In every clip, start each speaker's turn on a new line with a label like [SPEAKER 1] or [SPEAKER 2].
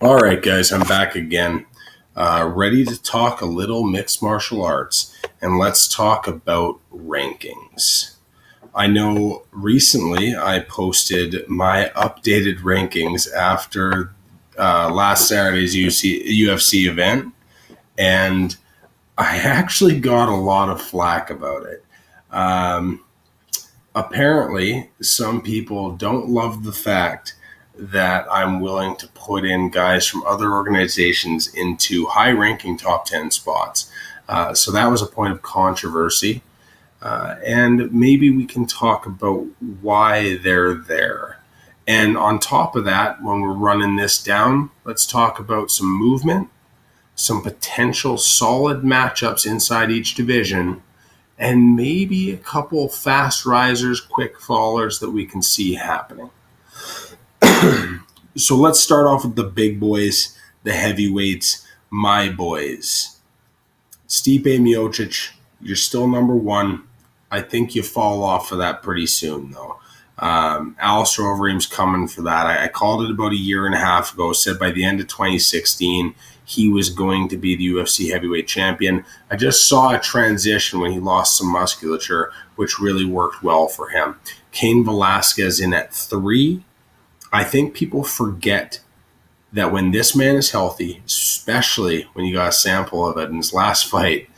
[SPEAKER 1] All right, guys, I'm back again, ready to talk a little mixed martial arts, and let's talk about rankings. I know recently I posted my updated rankings after last Saturday's UFC event, and I actually got a lot of flack about it. Um, Apparently, some people don't love the fact that I'm willing to put in guys from other organizations into high ranking top 10 spots. So that was a point of controversy. And maybe we can talk about why they're there. And on top of that, when we're running this down, let's talk about some movement, some potential solid matchups inside each division, and maybe a couple fast risers, quick fallers that we can see happening. So let's start off with the big boys, the heavyweights, my boys. Stipe Miocic, you're still number one. I think you fall off for that pretty soon, though. Alistair Overeem's coming for that. I called it about a year and a half ago, said by the end of 2016, he was going to be the UFC heavyweight champion. I just saw a transition when he lost some musculature, which really worked well for him. Cain Velasquez in at 3. I think people forget that when this man is healthy, especially when you got a sample of it in his last fight,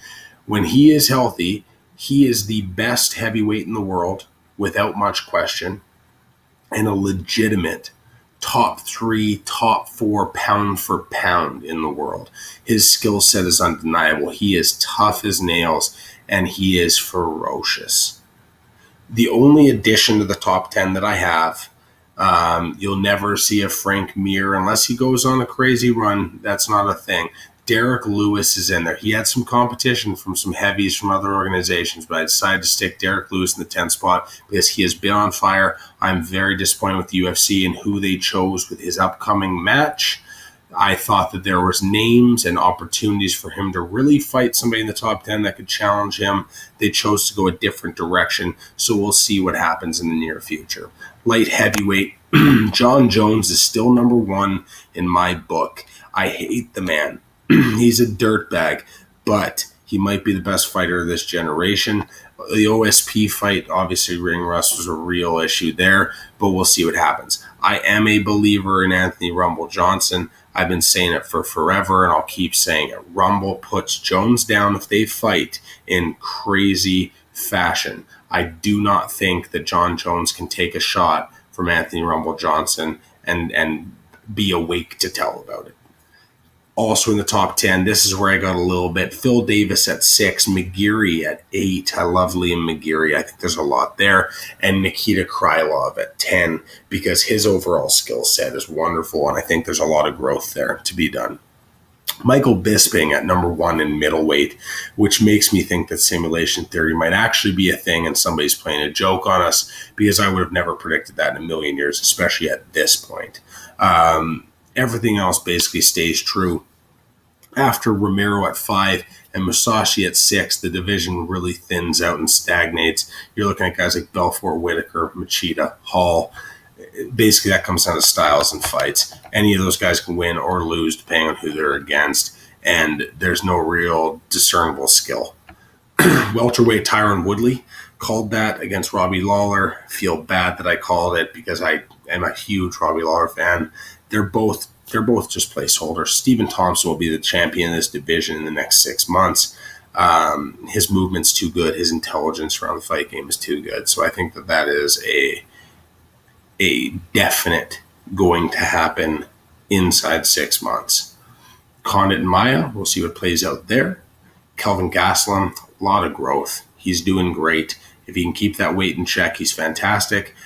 [SPEAKER 1] when he is healthy, he is the best heavyweight in the world without much question, and a legitimate top 3, top 4 pound for pound in the world. His skill set is undeniable. He is tough as nails, and he is ferocious. The only addition to the top 10 that I have, you'll never see a Frank Mir unless he goes on a crazy run. That's not a thing. Derek Lewis is in there. He had some competition from some heavies from other organizations, but I decided to stick Derek Lewis in the 10th spot because he has been on fire. I'm very disappointed with the UFC and who they chose with his upcoming match. I thought that there was names and opportunities for him to really fight somebody in the top 10 that could challenge him. They chose to go a different direction, so we'll see what happens in the near future. Light heavyweight, John Jones is still number 1 in my book. I hate the man. He's a dirtbag, but he might be the best fighter of this generation. The OSP fight, obviously ring rust was a real issue there, but we'll see what happens. I am a believer in Anthony Rumble Johnson. I've been saying it for forever, and I'll keep saying it. Rumble puts Jones down if they fight in crazy fashion. I do not think that John Jones can take a shot from Anthony Rumble Johnson and be awake to tell about it. Also in the top 10, this is where I got a little bit. Phil Davis at 6, McGeary at 8. I love Liam McGeary. I think there's a lot there. And Nikita Krylov at 10 because his overall skill set is wonderful, and I think there's a lot of growth there to be done. Michael Bisping at number 1 in middleweight, which makes me think that simulation theory might actually be a thing and somebody's playing a joke on us because I would have never predicted that in a million years, especially at this point. Everything else basically stays true. After Romero at 5 and Musashi at 6, the division really thins out and stagnates. You're looking at guys like Belfort, Whitaker, Machida, Hall. Basically, that comes down to styles and fights. Any of those guys can win or lose depending on who they're against, and there's no real discernible skill. Welterweight Tyron Woodley called that against Robbie Lawler. Feel bad that I called it because I am a huge Robbie Lawler fan. They're both just placeholders. Stephen Thompson will be the champion in this division in the next 6 months. His movement's too good. His intelligence around the fight game is too good. So I think that is a definite going to happen inside 6 months. Condit and Maya, we'll see what plays out there. Kelvin Gastelum, a lot of growth. He's doing great. If he can keep that weight in check, he's fantastic.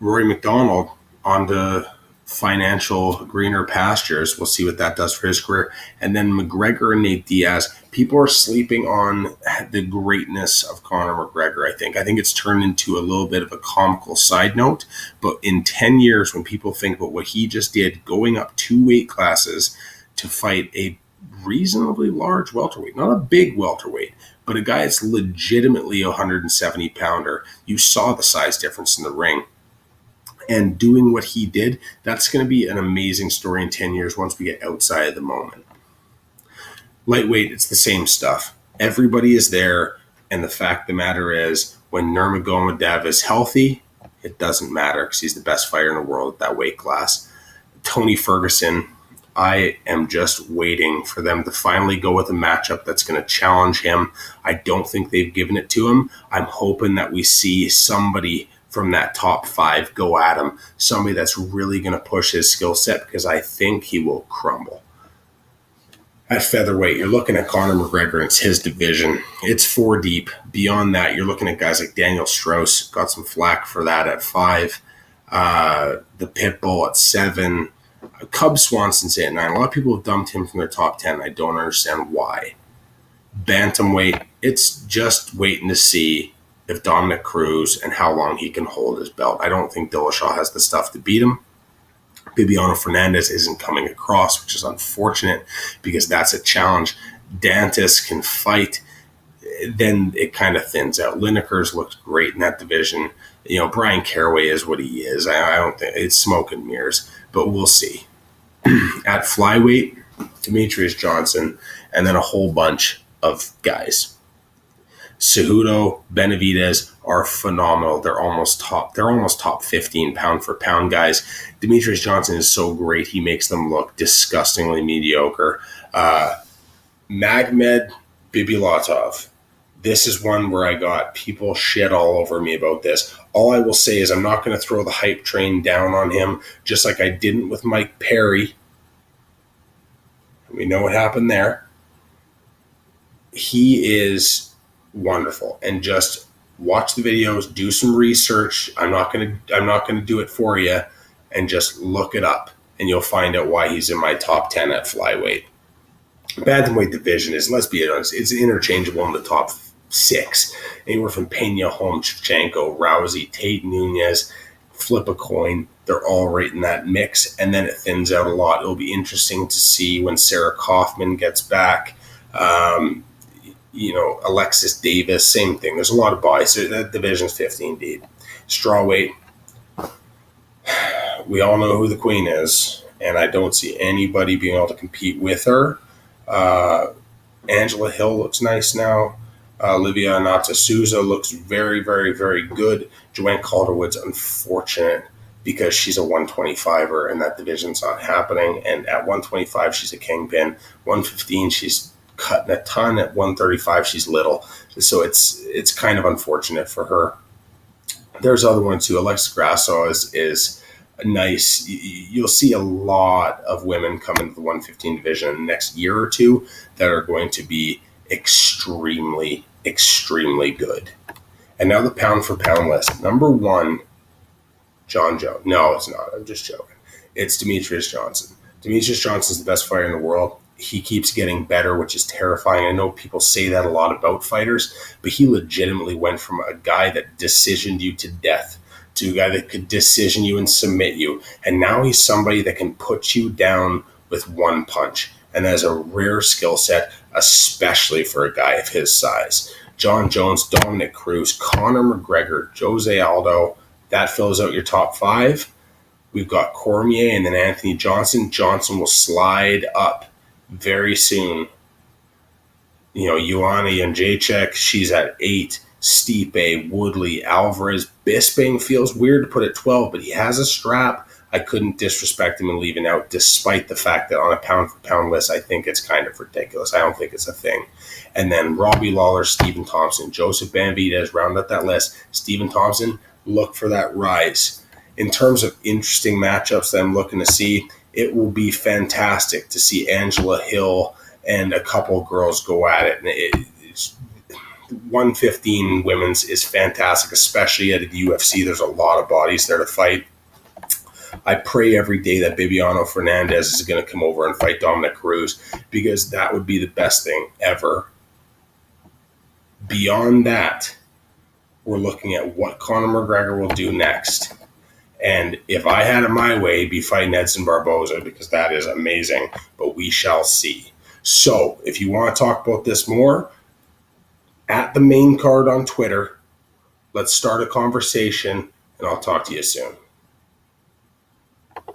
[SPEAKER 1] Rory McDonald on to financial greener pastures. We'll see what that does for his career. And then McGregor and Nate Diaz. People are sleeping on the greatness of Conor McGregor, I think. I think it's turned into a little bit of a comical side note. But in 10 years, when people think about what he just did, going up 2 weight classes to fight a reasonably large welterweight, not a big welterweight, but a guy that's legitimately a 170-pounder. You saw the size difference in the ring. and doing what he did, that's going to be an amazing story in 10 years once we get outside of the moment. Lightweight, it's the same stuff. Everybody is there, and the fact of the matter is, when Nurmagomedov is healthy, it doesn't matter because he's the best fighter in the world at that weight class. Tony Ferguson, I am just waiting for them to finally go with a matchup that's going to challenge him. I don't think they've given it to him. I'm hoping that we see somebody from that top 5 go at him, somebody that's really going to push his skill set, because I think he will crumble. At featherweight, you're looking at Conor McGregor. It's his division. It's 4 deep. Beyond that, you're looking at guys like Daniel Strauss. Got some flack for that at 5. The Pitbull at 7. Cub Swanson's at 9. A lot of people have dumped him from their top 10. I don't understand why. Bantamweight, it's just waiting to see if Dominic Cruz and how long he can hold his belt. I don't think Dillashaw has the stuff to beat him. Bibiano Fernandez isn't coming across, which is unfortunate because that's a challenge. Dantas can fight. Then it kind of thins out. Lineker's looked great in that division. Brian Caraway is what he is. I don't think it's smoke and mirrors, but we'll see. At flyweight, Demetrius Johnson, and then a whole bunch of guys. Cejudo, Benavidez are phenomenal. They're almost top 15 pound for pound guys. Demetrius Johnson is so great. He makes them look disgustingly mediocre. Magmed Bibilatov. This is one where I got people shit all over me about this. All I will say is I'm not going to throw the hype train down on him, just like I didn't with Mike Perry. We know what happened there. He is wonderful, and just watch the videos, do some research. I'm not going to do it for you, and just look it up, and you'll find out why he's in my top 10 at flyweight. Bantamweight division is, let's be honest, it's interchangeable in the top 6. Anywhere from Pena, Holm, Shevchenko, Rousey, Tate, Nunez, flip a coin. They're all right in that mix, and then it thins out a lot. It'll be interesting to see when Sarah Kaufman gets back. Alexis Davis, same thing. There's a lot of bodies. That division's 15 deep. Strawweight, we all know who the queen is, and I don't see anybody being able to compete with her. Angela Hill looks nice now. Olivia Natasuza looks very, very, very good. Joanne Calderwood's unfortunate because she's a 125er, and that division's not happening. And at 125, she's a kingpin. 115, she's cutting a ton. At 135, she's little. So it's kind of unfortunate for her. There's other ones too. Alexa Grasso is nice. You'll see a lot of women come into the 115 division in the next year or two that are going to be extremely, extremely good. And now the pound for pound list. Number 1, John Jones. No, it's not. I'm just joking. It's Demetrius Johnson. Demetrius Johnson's the best fighter in the world. He keeps getting better, which is terrifying. I know people say that a lot about fighters, but he legitimately went from a guy that decisioned you to death to a guy that could decision you and submit you. And now he's somebody that can put you down with one punch. And that is a rare skill set, especially for a guy of his size. John Jones, Dominic Cruz, Conor McGregor, Jose Aldo. That fills out your top 5. We've got Cormier and then Anthony Johnson. Johnson will slide up very soon. Joanna Jędrzejczyk, she's at 8. Stipe, Woodley, Alvarez. Bisping feels weird to put at 12, but he has a strap. I couldn't disrespect him and leave him out, despite the fact that on a pound-for-pound list, I think it's kind of ridiculous. I don't think it's a thing. And then Robbie Lawler, Stephen Thompson, Joseph Benavidez round up that list. Stephen Thompson, look for that rise. In terms of interesting matchups that I'm looking to see, it will be fantastic to see Angela Hill and a couple girls go at it. And 115 women's is fantastic, especially at the UFC. There's a lot of bodies there to fight. I pray every day that Bibiano Fernandez is going to come over and fight Dominic Cruz, because that would be the best thing ever. Beyond that, we're looking at what Conor McGregor will do next. And if I had it my way, he'd be fighting Edson Barboza, because that is amazing. But we shall see. So if you want to talk about this more, at the main card on Twitter, let's start a conversation, and I'll talk to you soon.